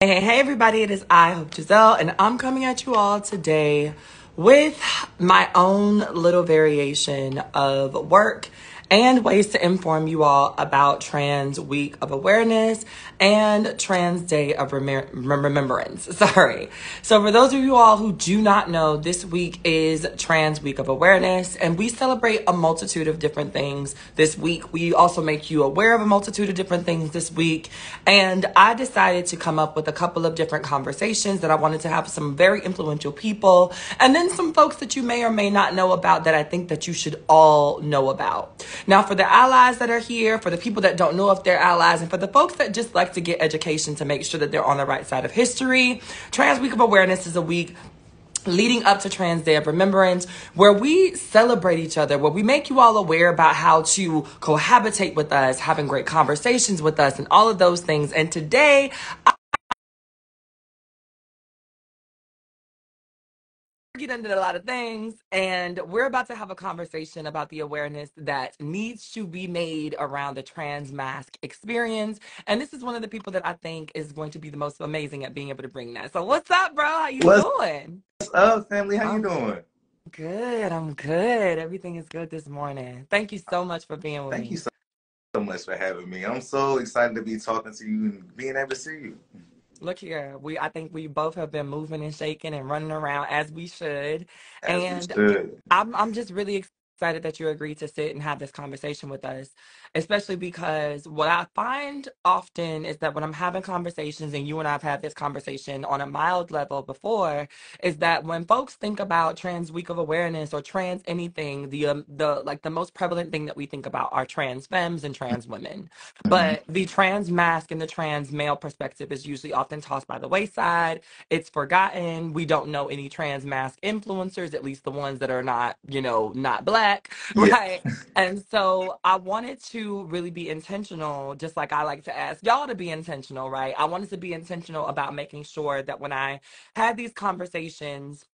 Hey everybody, it is I, Hope Giselle, and I'm coming at you all today with my own little variation of work and ways to inform you all about Trans Week of Awareness and Trans Day of Remembrance. Sorry. So for those of you all who do not know, this week is Trans Week of Awareness, and we celebrate a multitude of different things this week. We also make you aware of a multitude of different things this week, and I decided to come up with a couple of different conversations that I wanted to have with some very influential people, and then some folks that you may or may not know about that I think that you should all know about. Now, for the allies that are here, for the people that don't know if they're allies, and for the folks that just like to get education to make sure that they're on the right side of history, Trans Week of Awareness is a week leading up to Trans Day of Remembrance, where we celebrate each other, where we make you all aware about how to cohabitate with us, having great conversations with us, and all of those things. And today, get into a lot of things, and we're about to have a conversation about the awareness that needs to be made around the trans mask experience. And this is one of the people that I think is going to be the most amazing at being able to bring that. So what's up, bro? How you What's doing? up, family? How you I'm doing? good. I'm good. Everything is good this morning. Thank you so much for being with Thank you me. so much for having me. I'm so excited to be talking to you and being able to see you. Look here, I think we both have been moving and shaking and running around as we should. As we And should. I'm just really excited that you agreed to sit and have this conversation with us, especially because what I find often is that when I'm having conversations, and you and I've had this conversation on a mild level before, is that when folks think about Trans Week of Awareness or trans anything, the most prevalent thing that we think about are trans femmes and trans women. Mhm. But the trans masc and the trans male perspective is usually often tossed by the wayside. It's forgotten. We don't know any trans masc influencers, at least the ones that are not, not black, Yeah. right? And so I wanted to really be intentional, just like I like to ask y'all to be intentional, right? I wanted to be intentional about making sure that when I had these conversations,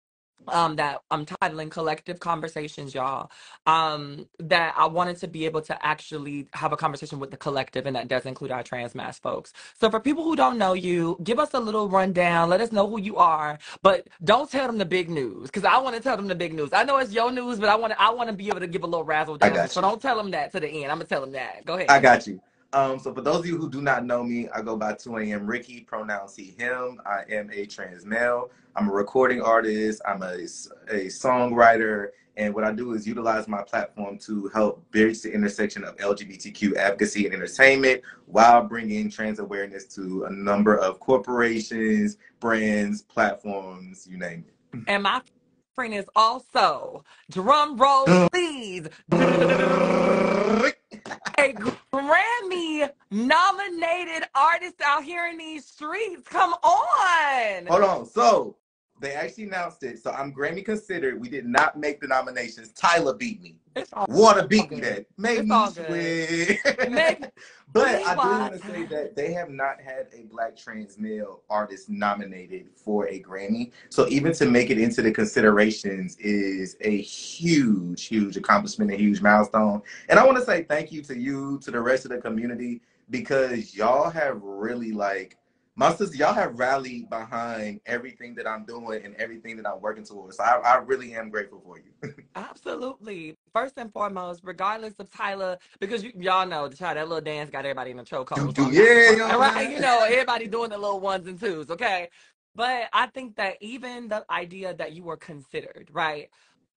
that I'm titling Collective Conversations, y'all. That I wanted to be able to actually have a conversation with the collective, and that does include our trans mass folks. So for people who don't know you, give us a little rundown. Let us know who you are, but don't tell them the big news, because I want to tell them the big news. I know it's your news, but I want to be able to give a little razzle I dazzle. got So you. don't tell them that to the end. I'm gonna tell them that. Go I ahead. got you. So for those of you who do not know me, I go by 2 a.m. Ricky, pronouns he, him. I am a trans male. I'm a recording artist. I'm a songwriter. And what I do is utilize my platform to help bridge the intersection of LGBTQ advocacy and entertainment while bringing trans awareness to a number of corporations, brands, platforms, you name And my friend is also, drum roll, please, it. a Grammy nominated artist out here in these streets. Come on. Hold on. So they actually announced it. So I'm Grammy considered. We did not make the nominations. Tyler beat me. It's all Water beat me good. that. Made It's me all good. sweat. Make But me I do want to say water. that they have not had a black trans male artist nominated for a Grammy. So even to make it into the considerations is a huge, huge accomplishment, a huge milestone. And I want to say thank you to you, to the rest of the community, because y'all have really like my sister, y'all have rallied behind everything that I'm doing and everything that I'm working towards. So I really am grateful for you. Absolutely. First and foremost, regardless of Tyler, because y'all know the child, that little dance got everybody in a chokehold, so I'm not Yeah, you surprised. know All what I'm right, saying? everybody doing the little ones and twos, okay? But I think that even the idea that you were considered, right?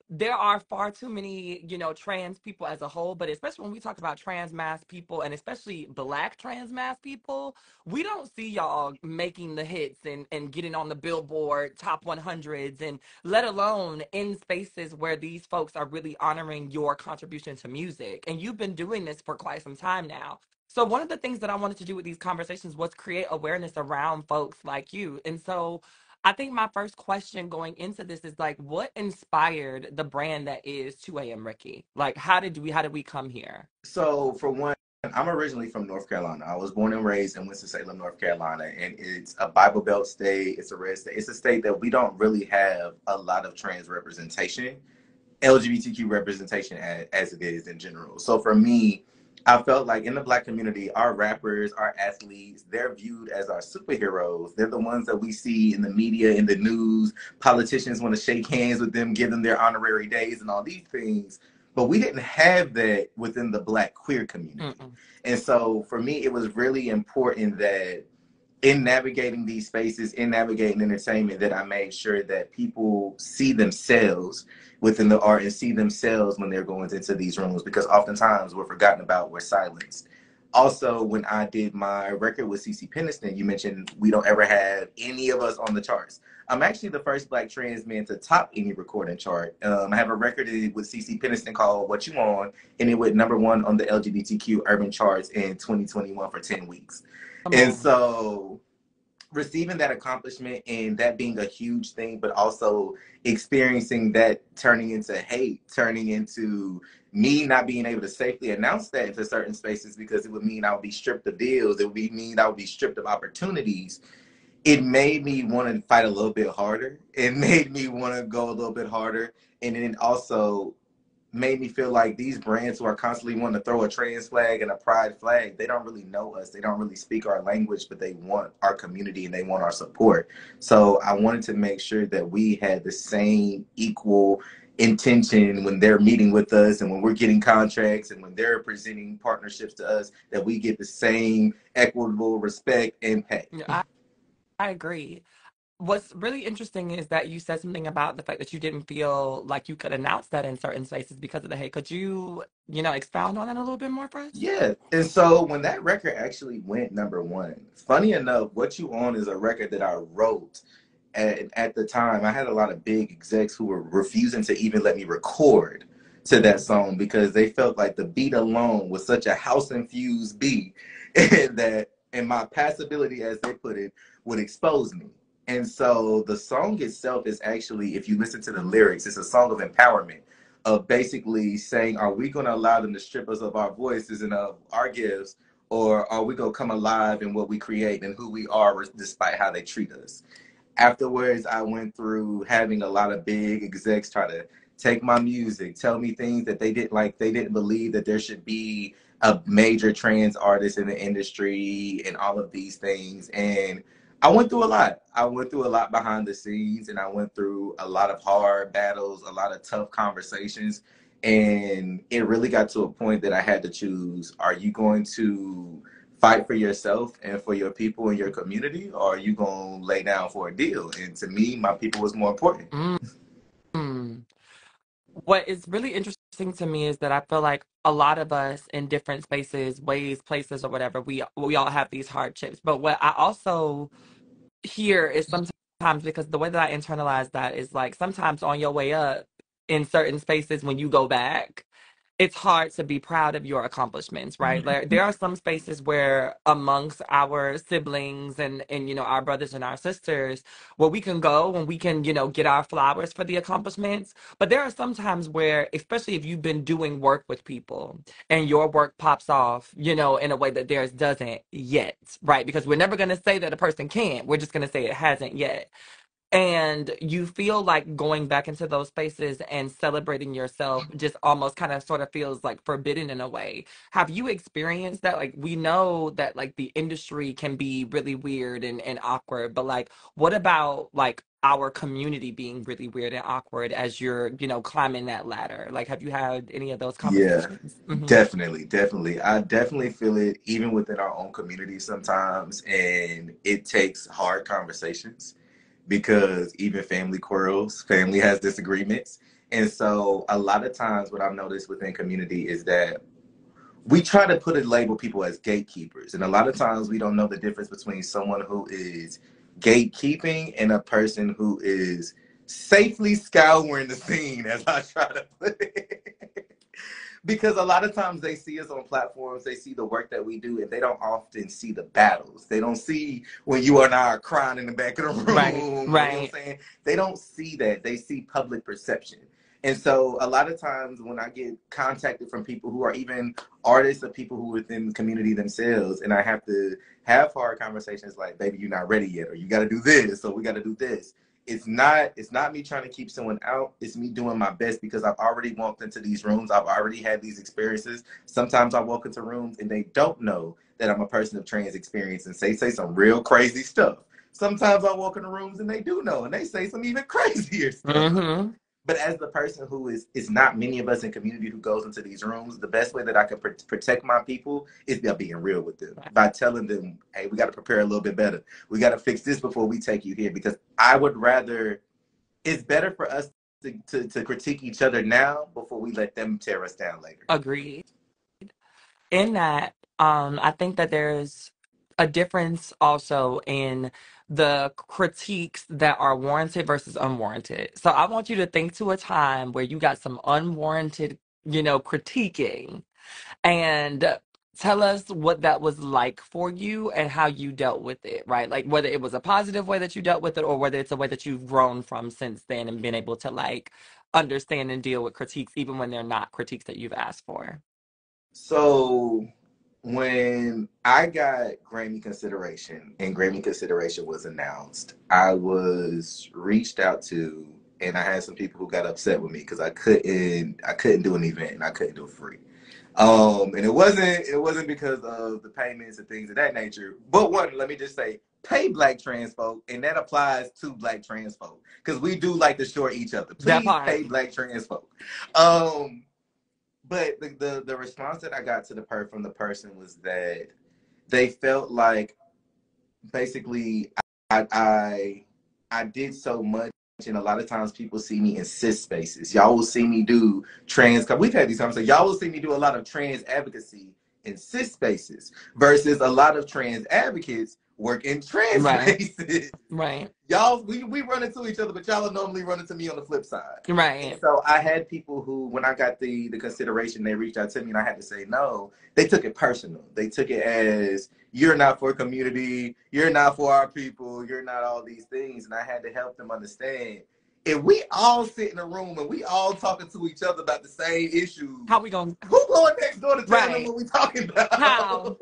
There are far too many, trans people as a whole, but especially when we talk about trans mass people, and especially black trans mass people, we don't see y'all making the hits and getting on the Billboard top 100s, and let alone in spaces where these folks are really honoring your contribution to music. And you've been doing this for quite some time now. So one of the things that I wanted to do with these conversations was create awareness around folks like you. And so I think my first question going into this is like, what inspired the brand that is 2 a.m. Ricky? Like, how did we come here? So for one, I'm originally from North Carolina. I was born and raised in Winston-Salem, North Carolina, and it's a Bible Belt state. It's a red state. It's a state that we don't really have a lot of trans representation, LGBTQ representation as it is in general. So for me, I felt like in the Black community, our rappers, our athletes, they're viewed as our superheroes. They're the ones that we see in the media, in the news. Politicians want to shake hands with them, give them their honorary days and all these things. But we didn't have that within the Black queer community. Mm-mm. And so for me, it was really important that in navigating these spaces, in navigating entertainment, that I made sure that people see themselves within the art and see themselves when they're going into these rooms, because oftentimes we're forgotten about, we're silenced. Also, when I did my record with CeCe Peniston, you mentioned we don't ever have any of us on the charts. I'm actually the first Black trans man to top any recording chart. I have a record with CeCe Peniston called What You On, and it went #1 on the LGBTQ urban charts in 2021 for 10 weeks. Come And on. so receiving that accomplishment and that being a huge thing, but also experiencing that turning into hate, turning into me not being able to safely announce that into certain spaces because it would mean I would be stripped of deals. It would mean I would be stripped of opportunities. It made me want to fight a little bit harder. It made me want to go a little bit harder. And then also made me feel like these brands who are constantly wanting to throw a trans flag and a pride flag, they don't really know us. They don't really speak our language, but they want our community and they want our support. So I wanted to make sure that we had the same equal intention when they're meeting with us and when we're getting contracts and when they're presenting partnerships to us, that we get the same equitable respect and pay. Yeah, I agree. What's really interesting is that you said something about the fact that you didn't feel like you could announce that in certain spaces because of the hate. Could you, expound on that a little bit more for us? Yeah. And so when that record actually went #1, funny enough, What You On is a record that I wrote at the time. I had a lot of big execs who were refusing to even let me record to that song because they felt like the beat alone was such a house infused beat and that, and my passability, as they put it, would expose me. And so the song itself is actually, if you listen to the lyrics, it's a song of empowerment, of basically saying, are we going to allow them to strip us of our voices and of our gifts, or are we going to come alive in what we create and who we are despite how they treat us? Afterwards, I went through having a lot of big execs try to take my music, tell me things that they didn't like. They didn't believe that there should be a major trans artist in the industry and all of these things. And I went through a lot. I went through a lot behind the scenes, and I went through a lot of hard battles, a lot of tough conversations. And it really got to a point that I had to choose, are you going to fight for yourself and for your people and your community, or are you going to lay down for a deal? And to me, my people was more important. Mm. What is really interesting to me is that I feel like a lot of us in different spaces, ways, places, or whatever, we all have these hardships. But what I also hear is sometimes, because the way that I internalize that is like sometimes on your way up in certain spaces when you go back, it's hard to be proud of your accomplishments, right? Like, there are some spaces where amongst our siblings and our brothers and our sisters, where we can go and we can get our flowers for the accomplishments. But there are some times where, especially if you've been doing work with people and your work pops off, in a way that theirs doesn't yet, right? Because we're never going to say that a person can't. We're just going to say it hasn't yet. And you feel like going back into those spaces and celebrating yourself just almost kind of sort of feels like forbidden in a way. Have you experienced that? Like, we know that like the industry can be really weird and awkward, but like, what about like our community being really weird and awkward as you're, climbing that ladder? Like, have you had any of those Yeah, conversations? Hmm. definitely, definitely. I definitely feel it even within our own community sometimes, and it takes hard conversations because even family quarrels, family has disagreements. And so a lot of times what I've noticed within community is that we try to put a label people as gatekeepers. And a lot of times we don't know the difference between someone who is gatekeeping and a person who is safely scouring the scene, as I try to put it. Because a lot of times they see us on platforms, they see the work that we do, and they don't often see the battles. They don't see when you and I are crying in the back of the Right, room, or you know what right. I'm saying? They don't see that. They see public perception. And so a lot of times when I get contacted from people who are even artists or people who are within the community themselves, and I have to have hard conversations like, baby, you're not ready yet, or you got to do this, or we got to do this. It's not me trying to keep someone out. It's me doing my best because I've already walked into these rooms. I've already had these experiences. Sometimes I walk into rooms and they don't know that I'm a person of trans experience and say some real crazy stuff. Sometimes I walk into rooms and they do know and they say some even crazier stuff. Mm-hmm. But as the person who is not many of us in community who goes into these rooms, the best way that I can protect my people is by being real with them, by telling them, hey, we got to prepare a little bit better. We got to fix this before we take you here, because I would rather, it's better for us to critique each other now before we let them tear us down later. Agreed. In that, I think that there's a difference also in the critiques that are warranted versus unwarranted. So I want you to think to a time where you got some unwarranted, critiquing, and tell us what that was like for you and how you dealt with it, right? Like whether it was a positive way that you dealt with it or whether it's a way that you've grown from since then and been able to like understand and deal with critiques even when they're not critiques that you've asked for. So when I got Grammy consideration and Grammy consideration was announced, I was reached out to, and I had some people who got upset with me because I couldn't do an event and I couldn't do it free. And it wasn't because of the payments and things of that nature. But one, let me just say, pay Black trans folk, and that applies to Black trans folk because we do like to short each other. That Please part. pay Black trans folk. But the response that I got to from the person was that they felt like basically I did so much, and a lot of times people see me in cis spaces. Y'all will see me do trans. We've had these conversations. Y'all will see me do a lot of trans advocacy in cis spaces versus a lot of trans advocates work in trans Right. spaces. Right. Y'all, we run into each other, but y'all will normally run into me on the flip side. And Right. so I had people who, when I got the consideration, they reached out to me and I had to say no. They took it personal. They took it as, you're not for community, you're not for our people, you're not all these things. And I had to help them understand, if we all sit in a room and we all talking to each other about the same issues, How we gonna who going next door to tell them right. what we talking about? How?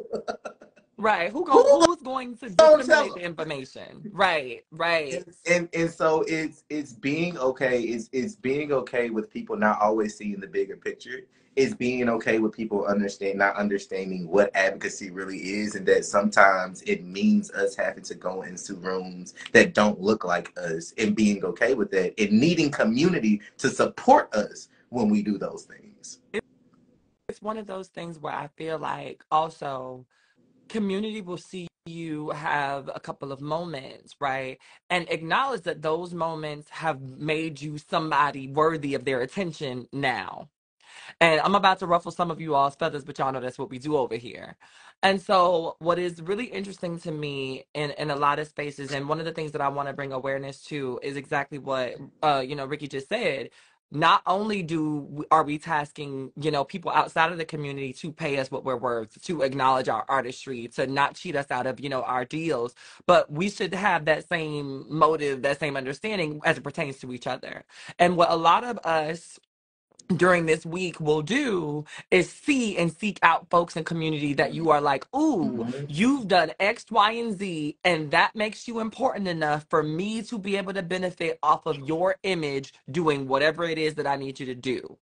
Right. Who Who's going to gonna tell disseminate them? the information? Right. Right. And so it's being okay. It's being okay with people not always seeing the bigger picture. It's being okay with people not understanding what advocacy really is, and that sometimes it means us having to go into rooms that don't look like us, and being okay with that, and needing community to support us when we do those things. It's one of those things where I feel like also community will see you have a couple of moments, right? And acknowledge that those moments have made you somebody worthy of their attention now. And I'm about to ruffle some of you all's feathers, but y'all know that's what we do over here. And so, what is really interesting to me in a lot of spaces, and one of the things that I want to bring awareness to is exactly what Ricky just said. Not only are we tasking people outside of the community to pay us what we're worth, to acknowledge our artistry, to not cheat us out of our deals, but we should have that same motive, that same understanding as it pertains to each other. And what a lot of us during this week will do is see and seek out folks in community that you are like, ooh, Mhm. you've done X, Y, and Z, and that makes you important enough for me to be able to benefit off of your image doing whatever it is that I need you to do.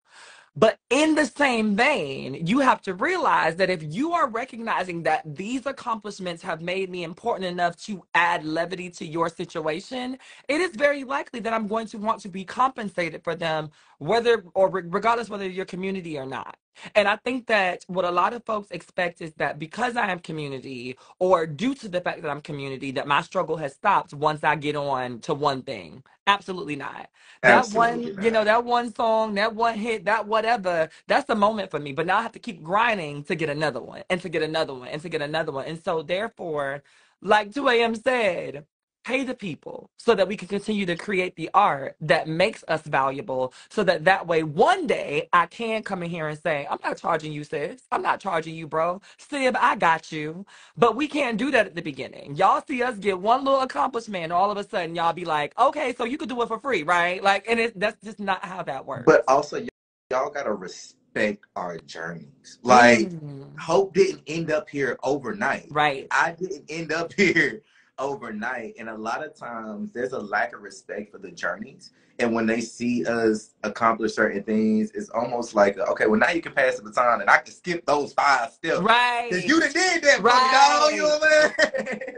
But in the same vein, you have to realize that if you are recognizing that these accomplishments have made me important enough to add levity to your situation, it is very likely that I'm going to want to be compensated for them, whether or regardless whether you're community or not. And I think that what a lot of folks expect is that because I am community, or due to the fact that I'm community, that my struggle has stopped once I get on to one thing. Absolutely not. That Absolutely one, not. that one song, that one hit, that whatever, that's the moment for me. But now I have to keep grinding to get another one and to get another one and to get another one. And so therefore, like 2 a.m. said, pay the people so that we can continue to create the art that makes us valuable, so that way one day I can come in here and say, I'm not charging you, sis. I'm not charging you, bro. Sib, I got you. But we can't do that at the beginning. Y'all see us get one little accomplishment, and all of a sudden y'all be like, okay, so you could do it for free, right? Like, and that's just not how that But works. also, y'all gotta respect our journeys. Like, Mm, Hope didn't end up here overnight. right. I didn't end up here overnight. And a lot of times there's a lack of respect for the journeys. And when they see us accomplish certain things, it's almost like, okay, well, now you can pass the baton and I can skip those 5 steps. Because Right. you done did that for me, dog. You Right. know what I'm saying?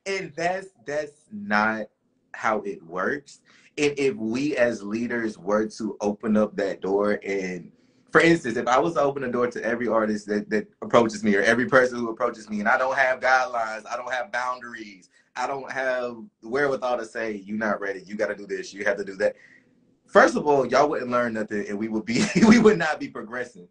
And that's not how it works. And if we as leaders were to open up that door, and for instance, if I was to open the door to every artist that approaches me, or every person who approaches me, and I don't have guidelines, I don't have boundaries, I don't have the wherewithal to say, you're not ready, you got to do this, you have to do that. First of all, y'all wouldn't learn nothing, and we would not be progressing.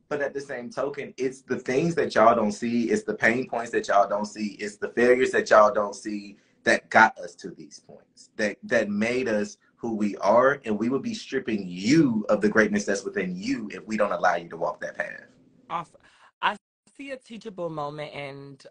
But at the same token, it's the things that y'all don't see, it's the pain points that y'all don't see, it's the failures that y'all don't see that got us to these points, that made us who we are, and we would be stripping you of the greatness that's within you if we don't allow you to walk that path. Awesome. I see a teachable moment, and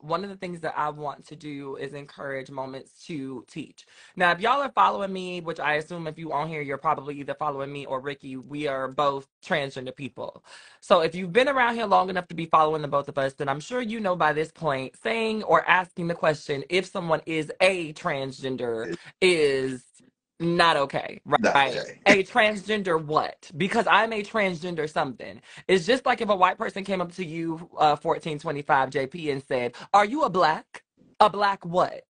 one of the things that I want to do is encourage moments to teach. Now, if y'all are following me, which I assume if you on here, you're probably either following me or Ricky, we are both transgender people. So if you've been around here long enough to be following the both of us, then I'm sure you know by this point, saying or asking the question if someone is a transgender It's is not okay, not right? okay. A transgender what? Because I'm a transgender something. It's just like if a white person came up to you, 1425 JP, and said, "Are you a black? A black what?"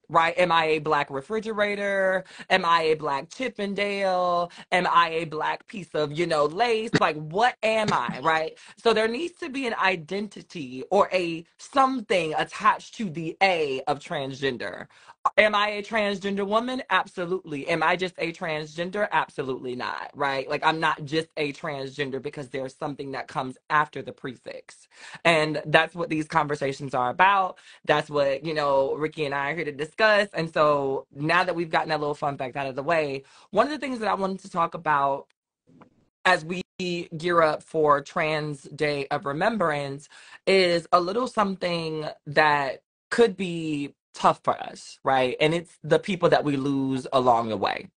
Right? Am I a black refrigerator? Am I a black Chippendale? Am I a black piece of, lace? Like, what am I? Right? So there needs to be an identity or a something attached to the A of transgender. Am I a transgender woman? Absolutely. Am I just a transgender? Absolutely not. Right? Like, I'm not just a transgender because there's something that comes after the prefix. And that's what these conversations are about. That's what, Ricky and I are here to discuss. And so now that we've gotten that little fun fact out of the way, one of the things that I wanted to talk about as we gear up for Trans Day of Remembrance is a little something that could be tough for us, right? And it's the people that we lose along the way.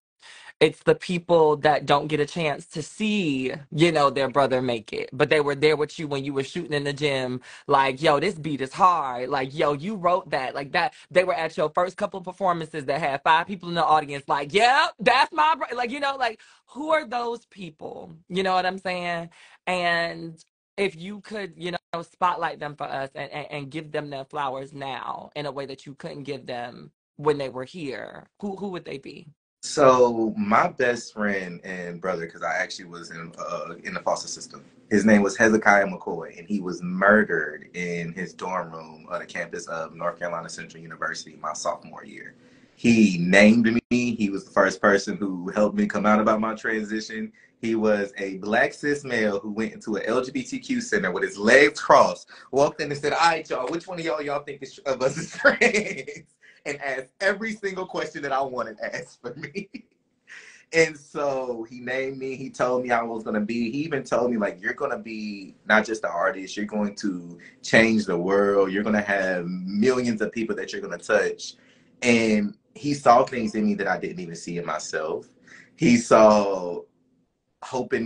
It's the people that don't get a chance to see, their brother make it. But they were there with you when you were shooting in the gym, like, yo, this beat is hard. Like, yo, you wrote that. Like that. They were at your first couple performances that had 5 people in the audience, like, yeah, that's my like, like, who are those people? You know what I'm saying? And if you could, spotlight them for us and give them their flowers now in a way that you couldn't give them when they were here, who would they be? So my best friend and brother, because I actually was in the foster system. His name was Hezekiah McCoy, and he was murdered in his dorm room on the campus of North Carolina Central University my sophomore year. He named me. He was the first person who helped me come out about my transition. He was a black cis male who went into an LGBTQ center with his legs crossed, walked in and said, "All right, y'all, which one of y'all think of us is trans?" And asked every single question that I wanted asked for me. And so he named me. He told me I was going to be. He even told me, like, you're going to be not just an artist. You're going to change the world. You're going to have millions of people that you're going to touch. And he saw things in me that I didn't even see in myself. He saw hope in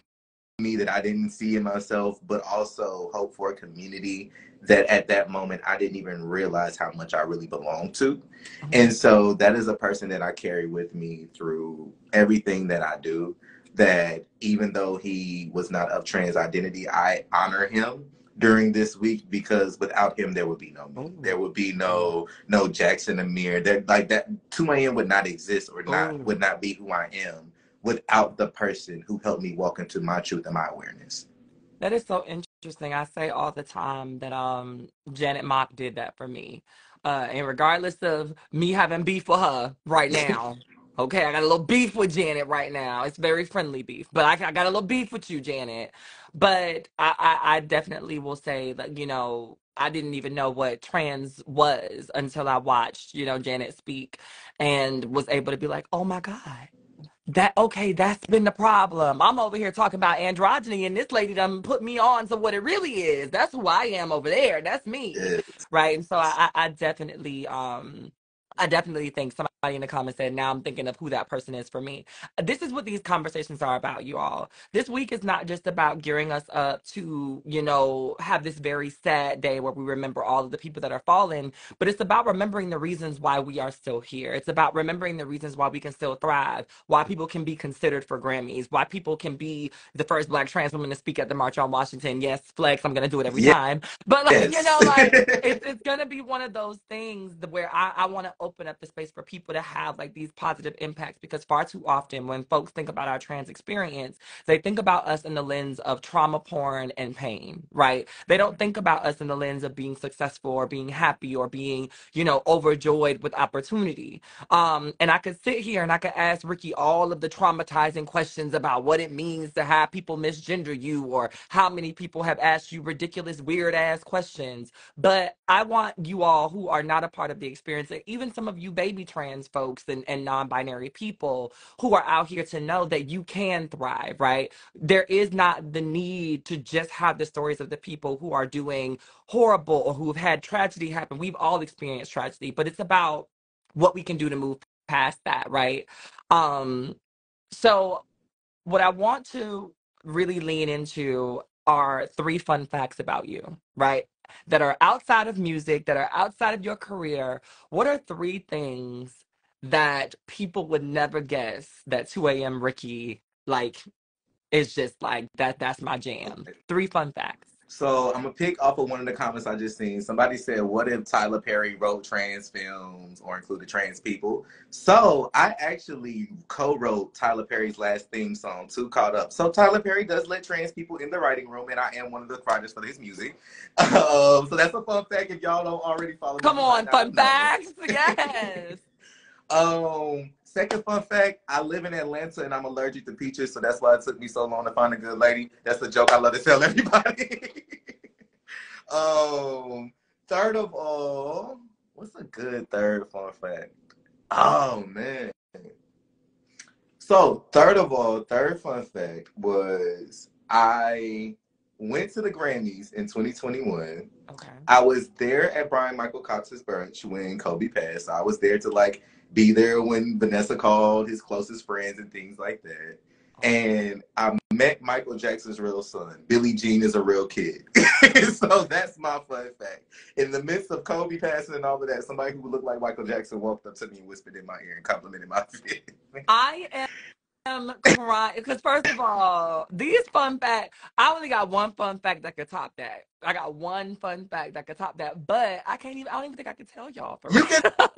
me that I didn't see in myself, but also hope for a community that at that moment I didn't even realize how much I really belonged to. And so that is a person that I carry with me through everything that I do. That even though he was not of trans identity, I honor him during this week, because without him there would be no me. Ooh. There would be no Jackson Amir. That, like, that 2 a.m. would not exist, or would Oh, not be who I am without the person who helped me walk into my truth and my awareness. that is so interesting. I say all the time that Janet Mock did that for me. And regardless of me having beef with her right now, okay, I got a little beef with Janet right now. It's very friendly beef, but I got a little beef with you, Janet. But I definitely will say that, I didn't even know what trans was until I watched, Janet speak and was able to be like, oh my God. That's been the problem. I'm over here talking about androgyny, and this lady done put me on to what it really is. That's who I am over there. That's me. Yeah. Right. And so I definitely I definitely think somebody in the comments said, now I'm thinking of who that person is for me. This is what these conversations are about, you all. This week is not just about gearing us up to, have this very sad day where we remember all of the people that are fallen, but it's about remembering the reasons why we are still here. It's about remembering the reasons why we can still thrive, why people can be considered for Grammys, why people can be the first Black trans woman to speak at the March on Washington. Yes, flex, I'm going to do it every time. But, Yes. it's gonna be one of those things where I want to open up the space for people to have like these positive impacts, because far too often when folks think about our trans experience, they think about us in the lens of trauma porn and pain, right? They don't think about us in the lens of being successful or being happy or being, overjoyed with opportunity. And I could sit here and I could ask Ricky all of the traumatizing questions about what it means to have people misgender you, or how many people have asked you ridiculous, weird ass questions. But I want you all who are not a part of the experience, and even some of you baby trans folks and non-binary people who are out here, to know that you can thrive, right? There is not the need to just have the stories of the people who are doing horrible or who have had tragedy happen. We've all experienced tragedy, but it's about what we can do to move past that, right? Um, so what I want to really lean into are 3 fun facts about you, right? That are outside of music, that are outside of your career. What are 3 things that people would never guess that 2 a.m. Ricky, like, is just like that's my jam. 3 fun facts. So I'm gonna pick off of one of the comments I just seen. Somebody said, "What if Tyler Perry wrote trans films or included trans people?" So I actually co-wrote Tyler Perry's last theme song, "Too Caught Up." So Tyler Perry does let trans people in the writing room, and I am one of the writers for his music. So that's a fun fact. If y'all don't already follow me, Come you might on, not fun have known. facts. Yes. Second fun fact, I live in Atlanta and I'm allergic to peaches, so that's why it took me so long to find a good lady. That's a joke I love to tell everybody. um, Third of all, what's a good third fun fact? Oh man. So third of all, third fun fact was I went to the Grammys in 2021. Okay. I was there at Brian Michael Cox's brunch when Kobe passed. I was there to like be there when Vanessa called his closest friends and things like that. And I met Michael Jackson's real son. Billie Jean is a real kid. So that's my fun fact. In the midst of Kobe passing and all of that, somebody who looked like Michael Jackson walked up to me and whispered in my ear and complimented my fit. I am crying because, first of all, these fun facts, I only got one fun fact that could top that. I got one fun fact that could top that, but I don't even think I could tell y'all for You can real.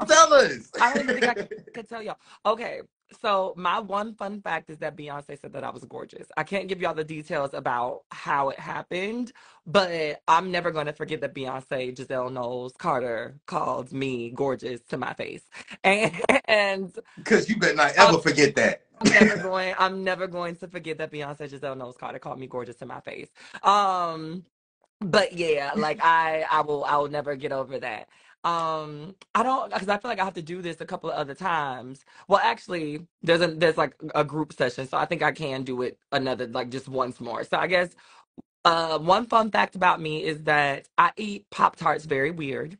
tell us. I don't even think I could tell y'all. Okay, so my one fun fact is that Beyonce said that I was gorgeous. I can't give y'all the details about how it happened, but I'm never going to forget that Beyonce, Giselle Knowles Carter, called me gorgeous to my face. And Because you better not ever forget that. I'm never going to forget that Beyonce, Giselle Knowles Carter, called me gorgeous to my face. But yeah, like I will never get over that. I don't, because I feel like I have to do this a couple of other times. Well, actually, there's like a group session, so I think I can do it another, like, just once more. So I guess one fun fact about me is that I eat Pop-Tarts very weird.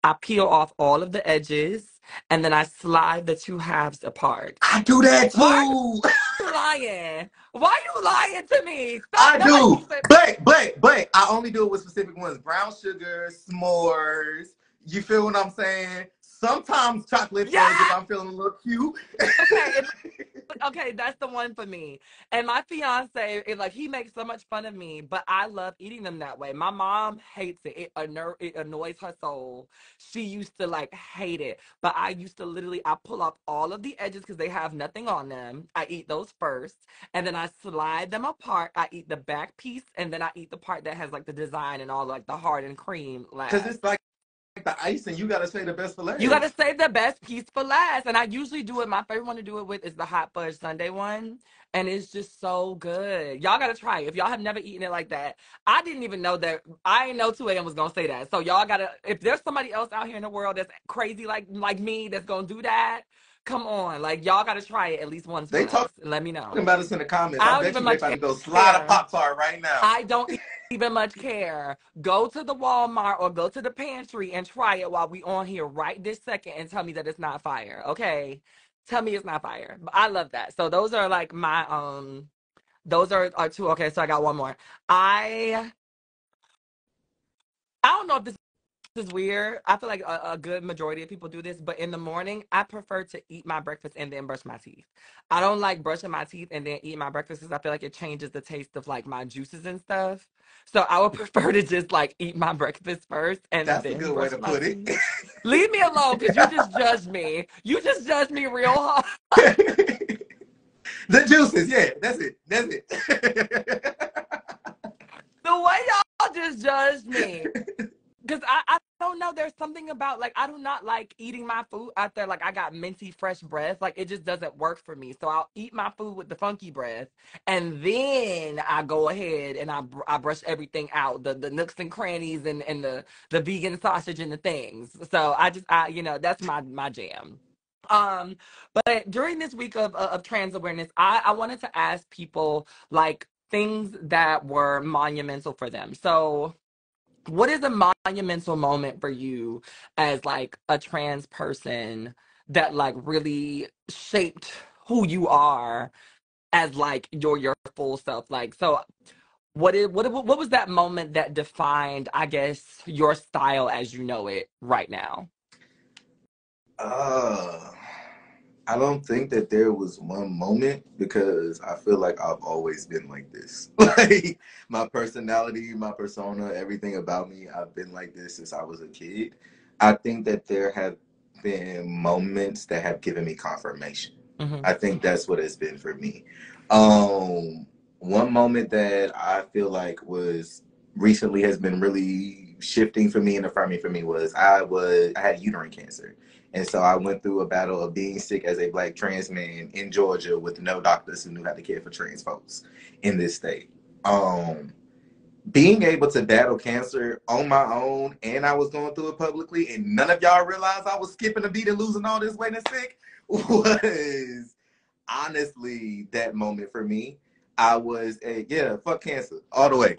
I peel off all of the edges and then I slide the 2 halves apart. I do that Why are too. you lying? Why are you lying to me? Stop. I Nobody do. can say. But I only do it with specific ones. Brown sugar, s'mores. You feel what I'm saying? Sometimes chocolate fudge if Yeah. I'm feeling a little cute. Okay. Okay, that's the one for me. And my fiance, like, he makes so much fun of me, but I love eating them that way. My mom hates it. It annoys her soul. She used to like hate it, but I used to literally, I pull off all of the edges because they have nothing on them. I eat those first, and then I slide them apart. I eat the back piece, and then I eat the part that has like the design and all like the hardened cream Because last. it's like the icing. You got to say the best for You gotta last. save the best piece for last. And I usually do it. My favorite one to do it with is the hot fudge sundae one. And it's just so good. Y'all gotta try it. If y'all have never eaten it like that. I didn't even know that. I didn't know 2 a.m. was gonna say that. So y'all gotta, if there's somebody else out here in the world that's crazy like me that's gonna do that, come on. Like, y'all gotta try it at least once for They talking us and let me know. about us in the comments. I I don't bet even you they much about to go slide a care. Pop Tart right now. I don't even much care, go to the Walmart or go to the pantry and try it while we on here right this second and tell me that it's not fire. Okay. Tell me it's not fire. But I love that. So those are like my those are two. Okay, so I got one more. I I don't know if this is weird. I feel like a good majority of people do this, but in the morning, I prefer to eat my breakfast and then brush my teeth. I don't like brushing my teeth and then eat my breakfast because I feel like it changes the taste of like my juices and stuff. So I would prefer to just like eat my breakfast first and That's a then good way brush to my put it. teeth. Leave me alone because you just judged me. You just judged me real hard. The juices, yeah, that's it. That's it. The way y'all just judged me. Because I don't know. There's something about like I do not like eating my food out there. Like I got minty fresh breath. Like it just doesn't work for me. So I'll eat my food with the funky breath, and then I go ahead and I brush everything out, the nooks and crannies and the vegan sausage and the things. So I that's my jam. Um, but during this week of trans awareness, I wanted to ask people like things that were monumental for them. So what is a monumental moment for you as like a trans person that like really shaped who you are as like your full self? Like, so what was that moment that defined, I guess, your style as you know it right now? Uh, I don't think that there was one moment because I feel like I've always been like this. Like my personality, my persona, everything about me, I've been like this since I was a kid. I think that there have been moments that have given me confirmation. Mm-hmm. I think that's what it's been for me. Um, One moment that I feel like was recently has been really shifting for me and affirming for me was I had uterine cancer. And so I went through a battle of being sick as a black trans man in Georgia with no doctors who knew how to care for trans folks in this state. Um, Being able to battle cancer on my own, and I was going through it publicly, and none of y'all realized I was skipping a beat and losing all this weight and sick, was honestly that moment for me. I was a yeah, fuck cancer all the way.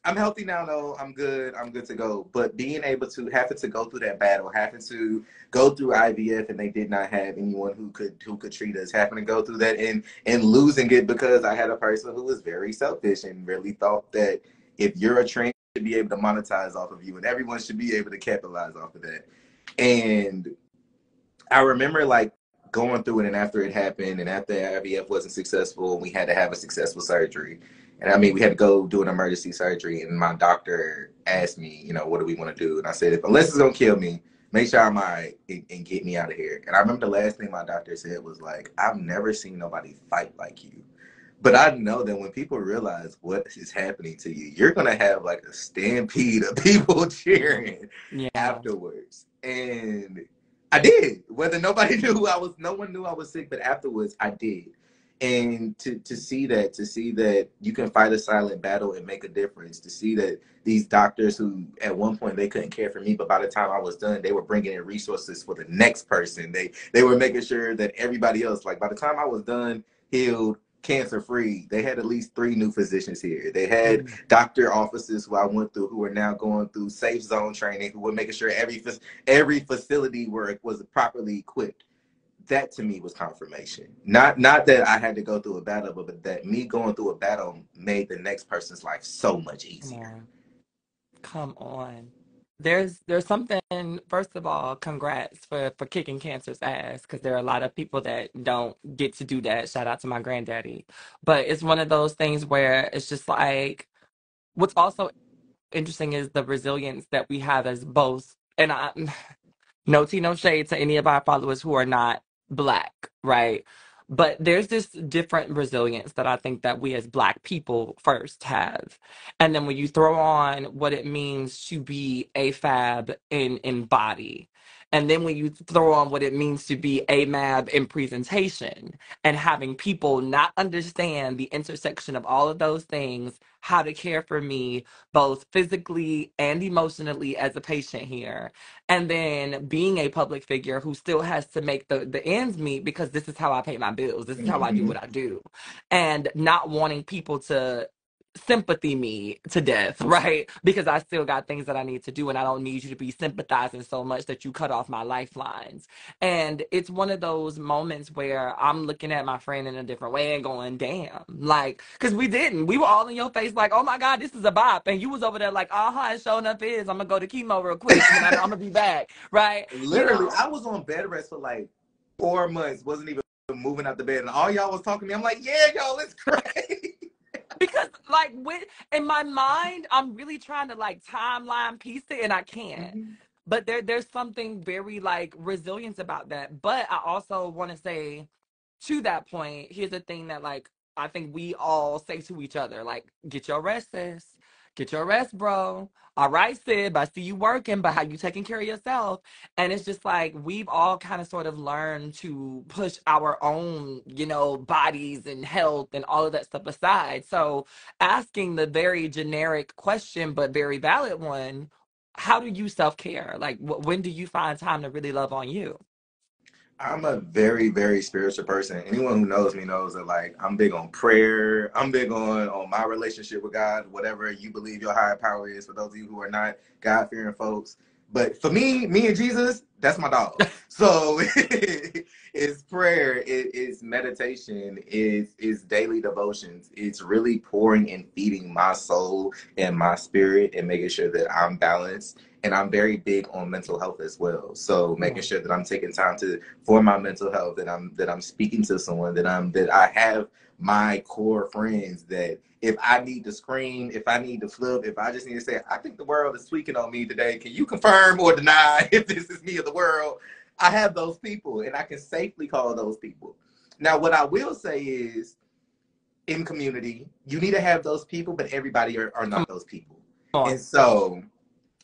I'm healthy now though. I'm good. I'm good to go. But being able to having to go through that battle, having to go through IVF and they did not have anyone who could treat us, having to go through that and losing it because I had a person who was very selfish and really thought that if you're a trans, you should be able to monetize off of you and everyone should be able to capitalize off of that. And I remember like going through it, and after it happened, and after IVF wasn't successful, we had to have a successful surgery. And I mean, we had to go do an emergency surgery, and my doctor asked me, what do we want to do? And I said, if unless it's gonna kill me, make sure I'm all right and get me out of here. And I remember the last thing my doctor said was like, I've never seen nobody fight like you. But I know that when people realize what is happening to you, you're gonna have like a stampede of people cheering Yeah. afterwards. And I did. Whether nobody knew no one knew I was sick, but afterwards I did. And to see that you can fight a silent battle and make a difference, to see that these doctors who at one point they couldn't care for me, but by the time I was done, they were bringing in resources for the next person. They were making sure that everybody else, like by the time I was done, healed, cancer free, they had at least 3 new physicians here. They had Mm. doctor offices who I went through who are now going through safe zone training, who were making sure every facility was properly equipped. That to me was confirmation. Not that I had to go through a battle, but that me going through a battle made the next person's life so much Come easier. on. Come on. There's something, first of all, congrats for kicking cancer's ass because there are a lot of people that don't get to do that. Shout out to my granddaddy. But it's one of those things where it's just like what's also interesting is the resilience that we have as both. And I no tea, no shade to any of our followers who are not black, right? But there's this different resilience that I think that we as black people first have. And then when you throw on what it means to be a fab in body, and then when you throw on what it means to be a mab in presentation and having people not understand the intersection of all of those things, how to care for me both physically and emotionally as a patient here, and then being a public figure who still has to make the ends meet because this is how I pay my bills. This is how I do Mm-hmm. what I do. And not wanting people to sympathy me to death, right? Because I still got things that I need to do, and I don't need you to be sympathizing so much that you cut off my lifelines. And it's one of those moments where I'm looking at my friend in a different way and going, damn, like, because we were all in your face like, oh my God, this is a bop. And you was over there like, uh-huh, it sure enough is. I'm gonna go to chemo real quick and then I'm gonna be back, right? You Literally, know? I was on bed rest for like 4 months, wasn't even moving out the bed, and all y'all was talking to me. I'm like, yeah, y'all, it's great. Because like with in my mind, I'm really trying to like timeline piece it and I can't. Mhm. But there's something very like resilience about that. But I also want to say to that point, here's the thing that like I think we all say to each other, like, get your rest, sis. Get your rest, bro. All right, Sib, I see you working, but how you taking care of yourself? And it's just like we've all kind of sort of learned to push our own, bodies and health and all of that stuff aside. So asking the very generic question, but very valid one, how do you self-care? Like, when do you find time to really love on you? I'm a very, very spiritual person. Anyone who knows me knows that like I'm big on prayer. I'm big on my relationship with God, whatever you believe your higher power is, for those of you who are not God fearing folks. But for me and Jesus, that's my dog. So it's prayer, it's meditation, it's daily devotions. It's really pouring and feeding my soul and my spirit and making sure that I'm balanced. And I'm very big on mental health as well. So making sure that I'm taking time for my mental health, that I'm speaking to someone, that I have my core friends, that if I need to scream, if I need to flip, if I just need to say, I think the world is tweaking on me today, can you confirm or deny if this is me or the world? I have those people and I can safely call those people. Now, what I will say is, in community, you need to have those people, but everybody are Come not those people. on. And so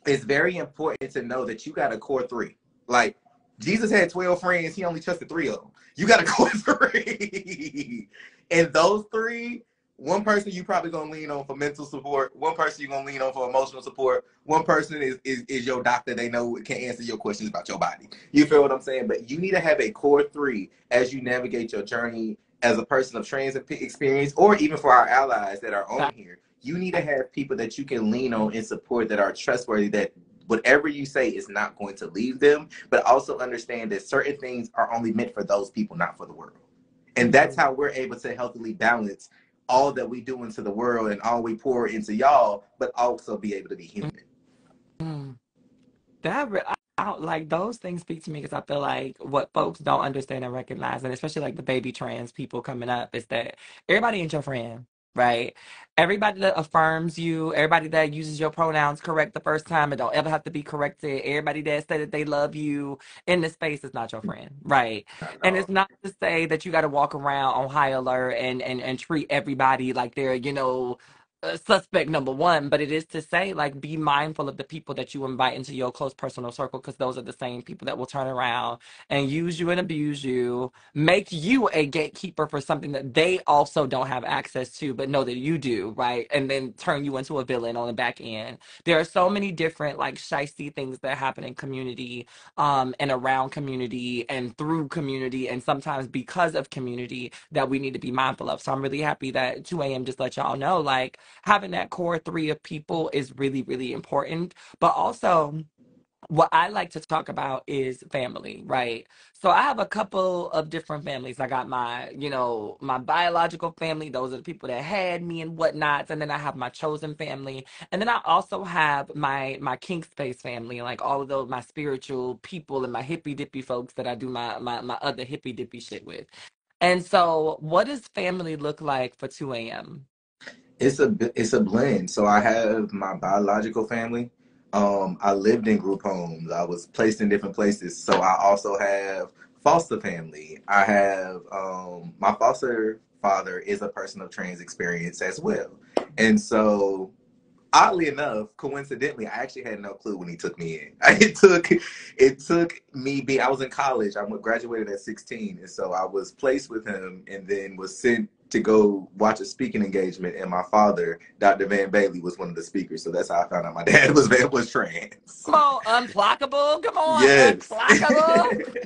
it's very important to know that you got a core three. Like, Jesus had 12 friends, he only trusted three of them. You got a core three. And those three, one person you probably gonna lean on for mental support, one person you're gonna lean on for emotional support, one person is your doctor, they know can answer your questions about your body. You feel what I'm saying? But you need to have a core three as you navigate your journey as a person of trans experience, or even for our allies that are on here. You need to have people that you can lean on and support, that are trustworthy, that whatever you say is not going to leave them, but also understand that certain things are only meant for those people, not for the world. And that's how we're able to healthily balance all that we do into the world and all we pour into y'all, but also be able to be human. Mm. That like those things speak to me because I feel like what folks don't understand and recognize, and especially like the baby trans people coming up, is that everybody ain't your friend, right? Everybody that affirms you, everybody that uses your pronouns correct the first time and don't ever have to be corrected, everybody that say that they love you in this space is not your friend, right? Not at And it's all. not to say that you got to walk around on high alert and treat everybody like they're, suspect number one, but it is to say, like, be mindful of the people that you invite into your close personal circle, because those are the same people that will turn around and use you and abuse you, make you a gatekeeper for something that they also don't have access to, but know that you do, right? And then turn you into a villain on the back end. There are so many different, like, shiesty things that happen in community, and around community and through community, and sometimes because of community, that we need to be mindful of. So I'm really happy that 2 a.m. just let y'all know, like, having that core three of people is really, really important. But also, what I like to talk about is family, right? So I have a couple of different families. I got my biological family. Those are the people that had me and whatnots. And then I have my chosen family. And then I also have my kink space family, like all of those, my spiritual people and my hippy dippy folks that I do my other hippy dippy shit with. And so what does family look like for 2 a.m.? It's a blend. So I have my biological family. I lived in group homes. I was placed in different places. So I also have foster family. I have my foster father is a person of trans experience as well. And so oddly enough, coincidentally, I actually had no clue when he took me in. It took me being, I was in college. I graduated at 16, and so I was placed with him, and then was sent to go watch a speaking engagement. And my father, Dr. Van Bailey, was one of the speakers. So that's how I found out my dad was trans. Come on, unclockable. Come on, Yes. unclockable.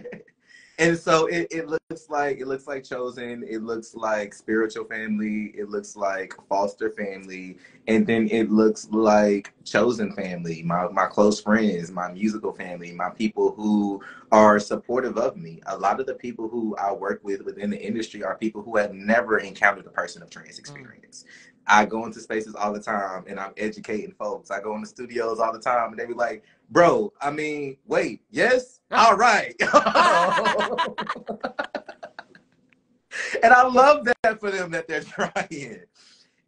And so it looks like chosen, it looks like spiritual family, it looks like foster family, and then it looks like chosen family, my close friends, my musical family, my people who are supportive of me. A lot of the people who I work with within the industry are people who have never encountered a person of trans experience. I go into spaces all the time and I'm educating folks. I go into studios all the time and they be like, bro, I mean, wait, yes? All right. And I love that for them that they're trying.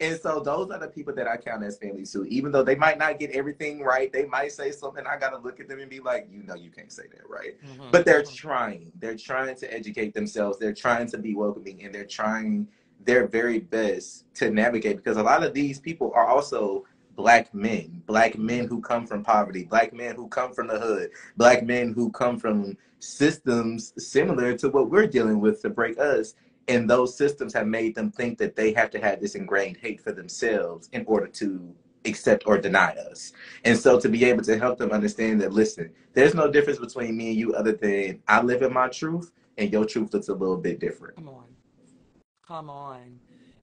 And so those are the people that I count as family too. Even though they might not get everything right, they might say something. I gotta look at them and be like, you know, you can't say that, right? But they're trying. They're trying to educate themselves. They're trying to be welcoming, and they're trying their very best to navigate. Because a lot of these people are also black men who come from poverty, black men who come from the hood, black men who come from systems similar to what we're dealing with to break us, and those systems have made them think that they have to have this ingrained hate for themselves in order to accept or deny us. And so to be able to help them understand that, listen, there's no difference between me and you other than I live in my truth and your truth looks a little bit different. Come on. Come on.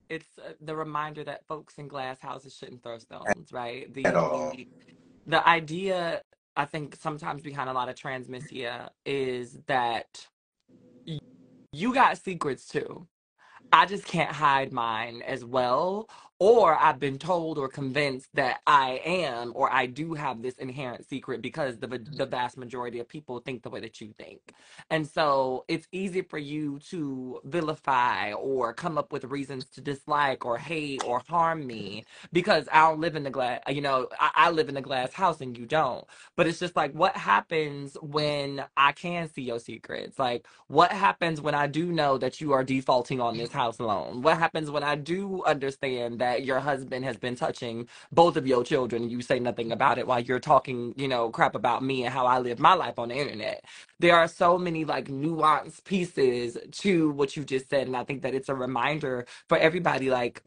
It's the reminder that folks in glass houses shouldn't throw stones, right? At all. The idea, I think, sometimes behind a lot of transmisia is that y- you got secrets too. I just can't hide mine as well. Or I've been told or convinced that I am or I do have this inherent secret because the vast majority of people think the way that you think. And so it's easy for you to vilify or come up with reasons to dislike or hate or harm me because I don't live in the glass, I live in the glass house and you don't. But it's just like, what happens when I can see your secrets? Like, what happens when I do know that you are defaulting on this house loan? What happens when I do understand that your husband has been touching both of your children and you say nothing about it while you're talking, crap about me and how I live my life on the internet? There are so many like nuanced pieces to what you just said. And I think that it's a reminder for everybody, like,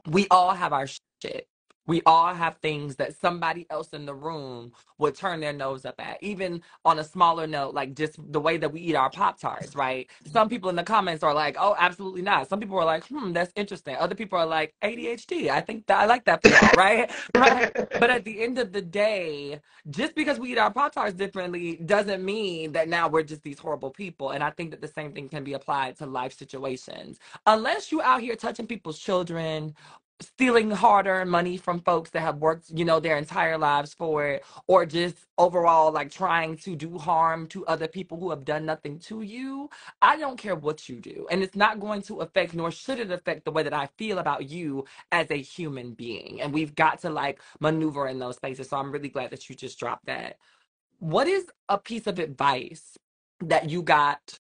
we all have our shit. We all have things that somebody else in the room would turn their nose up at. Even on a smaller note, like just the way that we eat our Pop Tarts, right? Some people in the comments are like, oh, absolutely not. Some people are like, that's interesting. Other people are like, ADHD. I think that I like that for y'all, right? Right. But at the end of the day, just because we eat our Pop Tarts differently doesn't mean that now we're just these horrible people. And I think that the same thing can be applied to life situations. Unless you out here touching people's children, stealing hard-earned money from folks that have worked, their entire lives for it, or just overall like trying to do harm to other people who have done nothing to you. I don't care what you do, and it's not going to affect, nor should it affect, the way that I feel about you as a human being. And we've got to like maneuver in those spaces. So I'm really glad that you just dropped that. What is a piece of advice that you got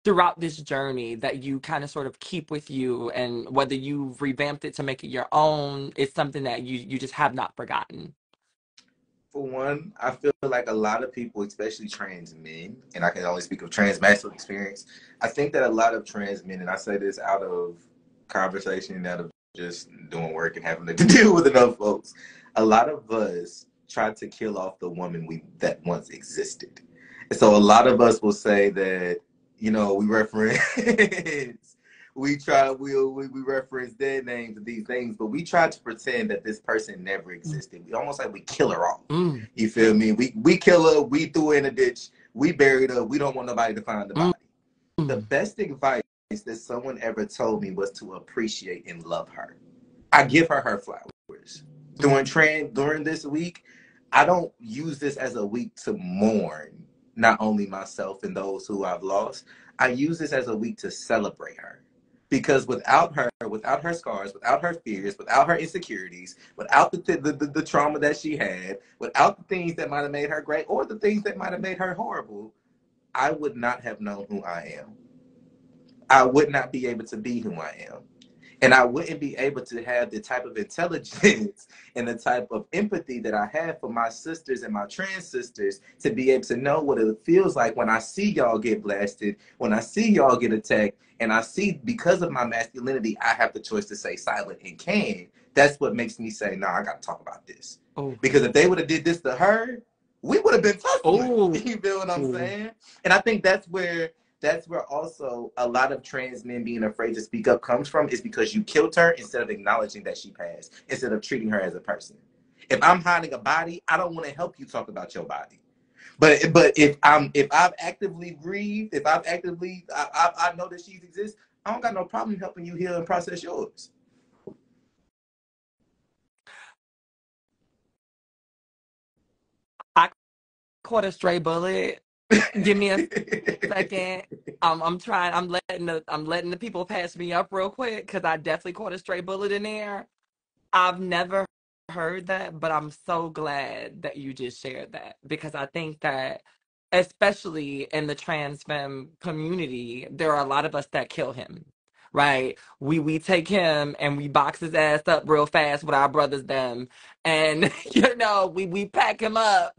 throughout this journey that you kind of sort of keep with you, and whether you've revamped it to make it your own, it's something that you just have not forgotten? For one, I feel like a lot of people, especially trans men, and I can only speak of trans masculine experience, I think that a lot of trans men, and I say this out of conversation, out of just doing work and having to deal with enough folks, a lot of us try to kill off the woman we that once existed. And so a lot of us will say that, we reference we reference their names and these things, but we try to pretend that this person never existed. We almost like we kill her off. Mm, You feel me? We kill her, we threw her in a ditch, we buried her, we don't want nobody to find the mm, body. The mm, best advice that someone ever told me was to appreciate and love her. I give her flowers. mm. During this week, I don't use this as a week to mourn not only myself and those who I've lost. I use this as a week to celebrate her. Because without her scars, without her fears, without her insecurities, without the trauma that she had, without the things that might have made her great or the things that might have made her horrible, I would not have known who I am. I would not be able to be who I am. And I wouldn't be able to have the type of intelligence and the type of empathy that I have for my sisters and my trans sisters to be able to know what it feels like when I see y'all get blasted, when I see y'all get attacked, and I see because of my masculinity, I have the choice to stay silent and can. That's what makes me say, no, I got to talk about this. Oh, Because if they would have did this to her, we would have been tussling. Oh, You feel what I'm saying? And I think that's where also a lot of trans men being afraid to speak up comes from, is because you killed her instead of acknowledging that she passed, instead of treating her as a person. If I'm hiding a body, I don't want to help you talk about your body. But if I've actively grieved, if I've actively I know that she exists, I don't got no problem helping you heal and process yours. I caught a stray bullet. Give me a second. I'm trying. I'm letting the people pass me up real quick because I definitely caught a stray bullet in there. I've never heard that, but I'm so glad that you just shared that because I think that, especially in the trans femme community, there are a lot of us that kill him. Right? We take him and we box his ass up real fast with our brothers them, and we pack him up,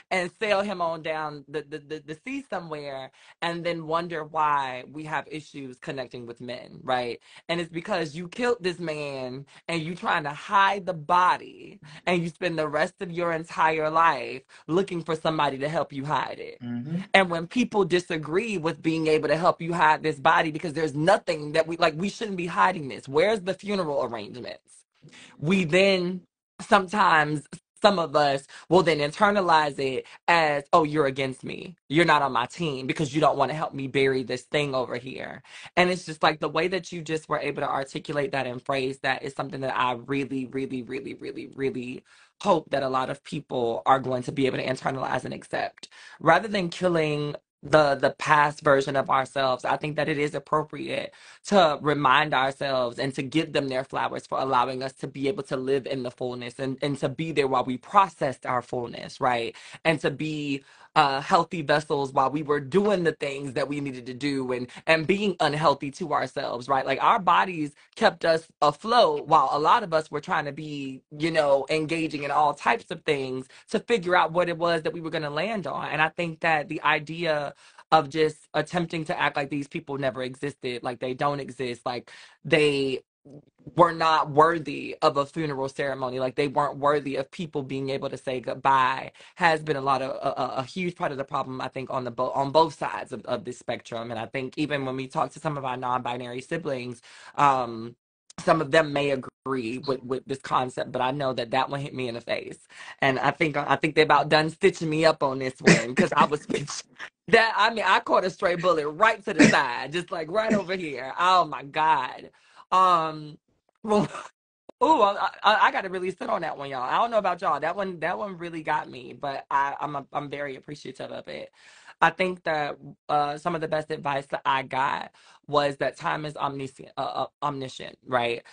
and sail him on down the sea somewhere, and then wonder why we have issues connecting with men, right? And it's because you killed this man and you trying to hide the body, and you spend the rest of your entire life looking for somebody to help you hide it. Mm-hmm. And when people disagree with being able to help you hide this body because there's nothing that we shouldn't be hiding this. Where's the funeral arrangements? We then sometimes, some of us will then internalize it as, oh, you're against me. You're not on my team because you don't want to help me bury this thing over here. And it's just like the way that you just were able to articulate that and phrase that is something that I really, really, really, really, really hope that a lot of people are going to be able to internalize and accept. Rather than killing the past version of ourselves, I think that it is appropriate to remind ourselves and to give them their flowers for allowing us to be able to live in the fullness, and to be there while we processed our fullness, right? And to be healthy vessels while we were doing the things that we needed to do, and being unhealthy to ourselves, right? Like our bodies kept us afloat while a lot of us were trying to be, engaging in all types of things to figure out what it was that we were going to land on. And I think that the idea of just attempting to act like these people never existed, like they don't exist, like they were not worthy of a funeral ceremony, like they weren't worthy of people being able to say goodbye, has been a huge part of the problem, I think, on both sides of this spectrum. And I think even when we talk to some of our non-binary siblings, some of them may agree with this concept, but I know that one hit me in the face, and I think they're about done stitching me up on this one because I was I caught a stray bullet right to the side, just like right over here. Oh my God. Well, oh, I got to really sit on that one, y'all. I don't know about y'all. That one really got me, but I'm very appreciative of it. I think that some of the best advice that I got was that time is omniscient, right?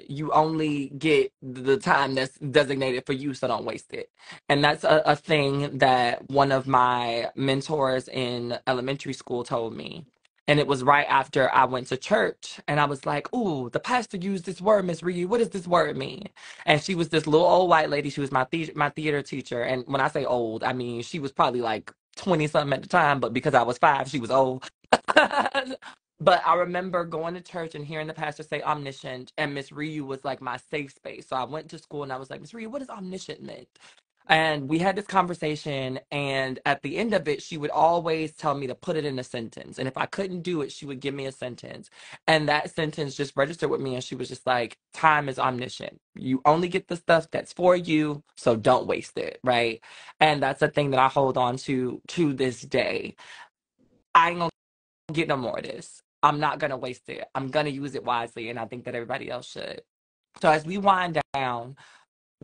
You only get the time that's designated for you, so don't waste it. And that's a thing that one of my mentors in elementary school told me. And it was right after I went to church, and I was like, "Ooh, the pastor used this word, Miss Reed. What does this word mean?" And she was this little old white lady. She was my theater teacher, and when I say old, I mean she was probably like 20 something at the time, but because I was 5, she was old. But I remember going to church and hearing the pastor say omniscient, and Miss Ryu was like my safe space. So I went to school and I was like, Miss Ryu, what does omniscient mean? And we had this conversation, and at the end of it, she would always tell me to put it in a sentence. And if I couldn't do it, she would give me a sentence. And that sentence just registered with me. And she was just like, time is omniscient. You only get the stuff that's for you, so don't waste it. Right. And that's a thing that I hold on to this day. I ain't gonna get no more of this. I'm not gonna waste it. I'm gonna use it wisely. And I think that everybody else should. So as we wind down,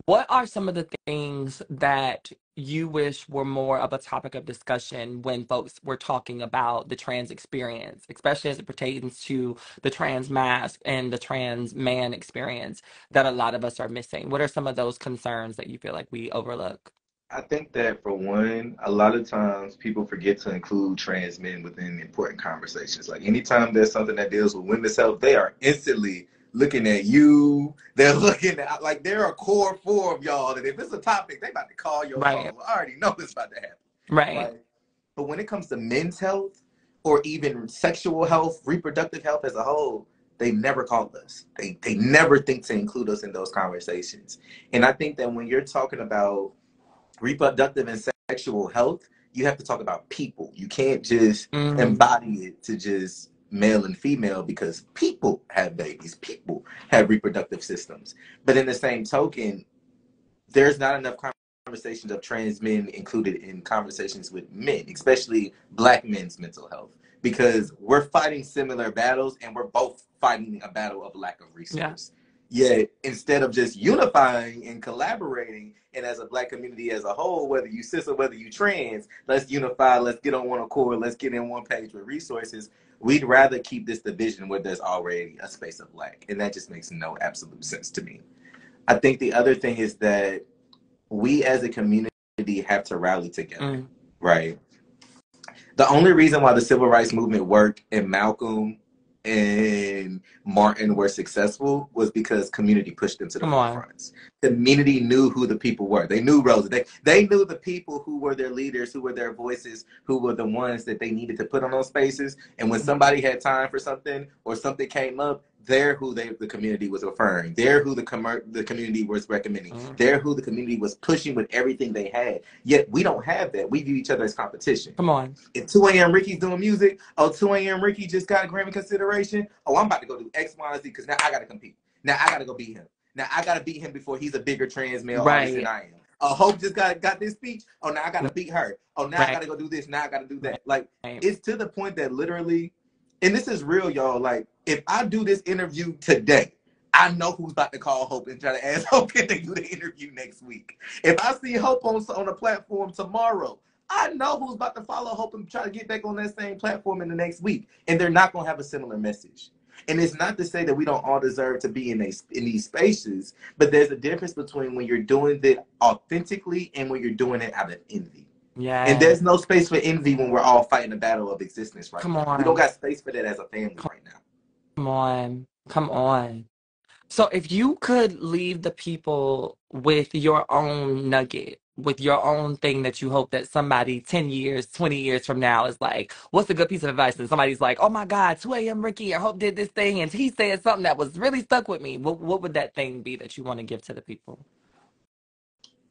what are some of the things that you wish were more of a topic of discussion when folks were talking about the trans experience, especially as it pertains to the trans mask and the trans man experience that a lot of us are missing? What are some of those concerns that you feel like we overlook? I think that for one, a lot of times people forget to include trans men within important conversations. Like anytime there's something that deals with women's health, they are instantly looking at you. They're looking at like they're a core four of y'all. That if it's a topic, they about to call your Right, phone. I already know it's about to happen, right, right? But when it comes to men's health or even sexual health, reproductive health as a whole, they never called us. They never think to include us in those conversations. And I think that when you're talking about reproductive and sexual health, you have to talk about people. You can't just Mm. embody it to just male and female, because people have babies, people have reproductive systems. But in the same token, there's not enough conversations of trans men included in conversations with men, especially Black men's mental health, because we're fighting similar battles and we're both fighting a battle of lack of resource. Yet instead of just unifying and collaborating, and as a Black community as a whole, whether you cis or whether you trans, let's unify, let's get on one accord, let's get in one page with resources. We'd rather keep this division where there's already a space of lack, and that just makes no absolute sense to me. I think the other thing is that we as a community have to rally together, right? The only reason why the civil rights movement worked and Malcolm and Martin were successful was because community pushed them to the forefronts. Community knew who the people were. They knew Rosa. They knew the people who were their leaders, who were their voices, who were the ones that they needed to put on those spaces. And when somebody had time for something or something came up, they're who the community was referring. They're who the community was recommending. They're who the community was pushing with everything they had. Yet we don't have that. We view each other as competition. Come on. If 2 a.m. Ricky's doing music, 2 a.m. Ricky just got a Grammy consideration, I'm about to go do X, Y, and Z because now I got to compete. Now I got to go beat him. Now I got to beat him before he's a bigger trans male artist than I am. Hope just got this speech. Now I got to beat her. Now I got to go do this. Now I got to do that. Like, it's to the point that literally, and this is real, y'all, like, if I do this interview today, I know who's about to call Hope and try to ask Hope can they do the interview next week. If I see Hope on a platform tomorrow, I know who's about to follow Hope and try to get back on that same platform in the next week. And they're not going to have a similar message. And it's not to say that we don't all deserve to be in these spaces, but there's a difference between when you're doing it authentically and when you're doing it out of envy. Yeah. And there's no space for envy when we're all fighting a battle of existence right now. We don't got space for that as a family right now. Come on. Come on. So if you could leave the people with your own nugget, with your own thing that you hope that somebody 10 years, 20 years from now is like, what's a good piece of advice? And somebody's like, oh my God, 2 a.m. Ricky, I Hope did this thing and he said something that was really stuck with me. What would that thing be that you want to give to the people?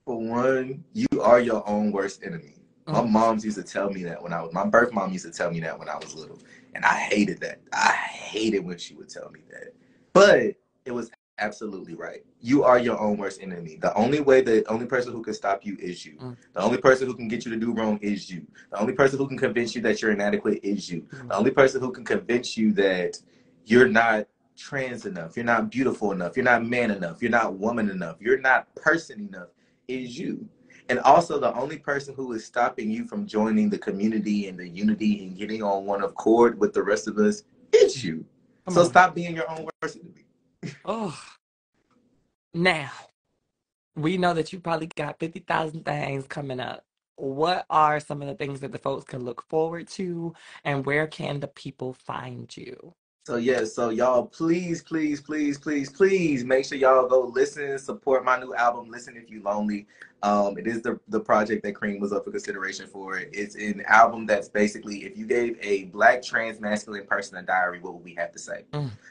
For one, you are your own worst enemy. My moms used to tell me that my birth mom used to tell me that when I was little. And I hated that. I hated when she would tell me that. But it was absolutely right. You are your own worst enemy. The only person who can stop you is you. The only person who can get you to do wrong is you. The only person who can convince you that you're inadequate is you. The only person who can convince you that you're not trans enough, you're not beautiful enough, you're not man enough, you're not woman enough, you're not person enough is you. And also the only person who is stopping you from joining the community and the unity and getting on one accord with the rest of us is you. So stop being your own worst enemy. Now, we know that you probably got 50,000 things coming up. What are some of the things that the folks can look forward to, and where can the people find you? So y'all please make sure y'all go listen, support my new album, Listen If You Lonely. It is the project that Cream was up for consideration for. It's an album that's basically, if you gave a Black trans masculine person a diary, what would we have to say?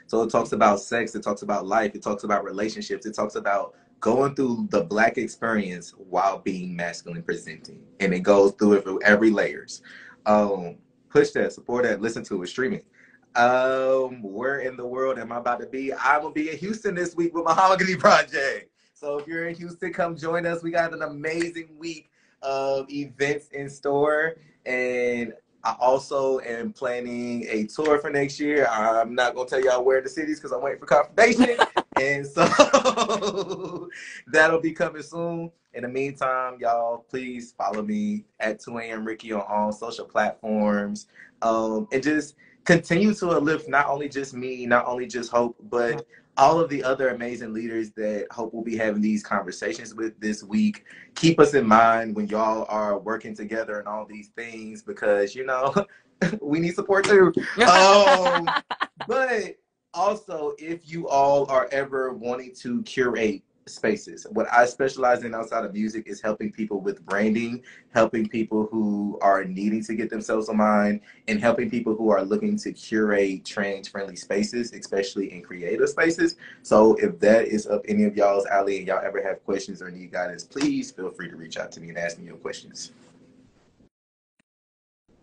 So it talks about sex, it talks about life, it talks about relationships, it talks about going through the Black experience while being masculine presenting. And it goes through it through every layers. Push that, support that, listen to it, stream it. Where in the world am I about to be? I'm gonna be in Houston this week with Mahogany Project. So if you're in Houston, come join us. We got an amazing week of events in store, and I also am planning a tour for next year. I'm not gonna tell y'all where the cities because I'm waiting for confirmation. And so that'll be coming soon. In the meantime, y'all, please follow me at 2 a.m. Ricky on all social platforms. And just continue to uplift not only just me, not only just Hope, but all of the other amazing leaders that Hope will be having these conversations with this week. Keep us in mind when y'all are working together and all these things, because, you know, we need support too. But also, if you all are ever wanting to curate spaces. What I specialize in outside of music is helping people with branding, helping people who are needing to get themselves a mind, and helping people who are looking to curate trans-friendly spaces, especially in creative spaces. So if that is up any of y'all's alley and y'all ever have questions or need guidance, please feel free to reach out to me and ask me your questions.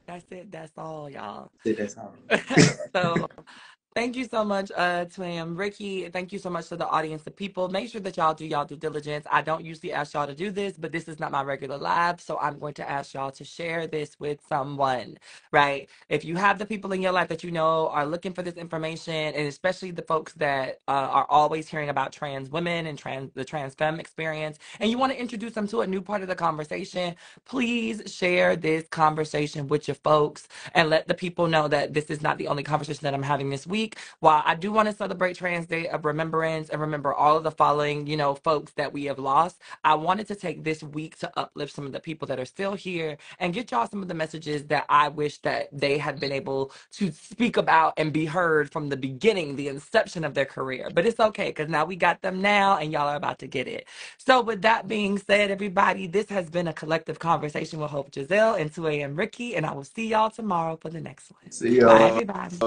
That's it. That's all, y'all. That's all. So thank you so much, Twim. Ricky, thank you so much to the audience, the people. Make sure that y'all do y'all due diligence. I don't usually ask y'all to do this, but this is not my regular live, so I'm going to ask y'all to share this with someone, right? If you have the people in your life that you know are looking for this information, and especially the folks that are always hearing about trans women and the trans femme experience, and you want to introduce them to a new part of the conversation, please share this conversation with your folks and let the people know that this is not the only conversation that I'm having this week. While I do want to celebrate Trans Day of Remembrance and remember all of the following, folks that we have lost, I wanted to take this week to uplift some of the people that are still here and get y'all some of the messages that I wish that they had been able to speak about and be heard from the beginning, the inception of their career. But it's okay, because now we got them now and y'all are about to get it. So with that being said, everybody, this has been a collective conversation with Hope Giselle and 2 a.m. Ricky, and I will see y'all tomorrow for the next one. See Bye, y'all. everybody.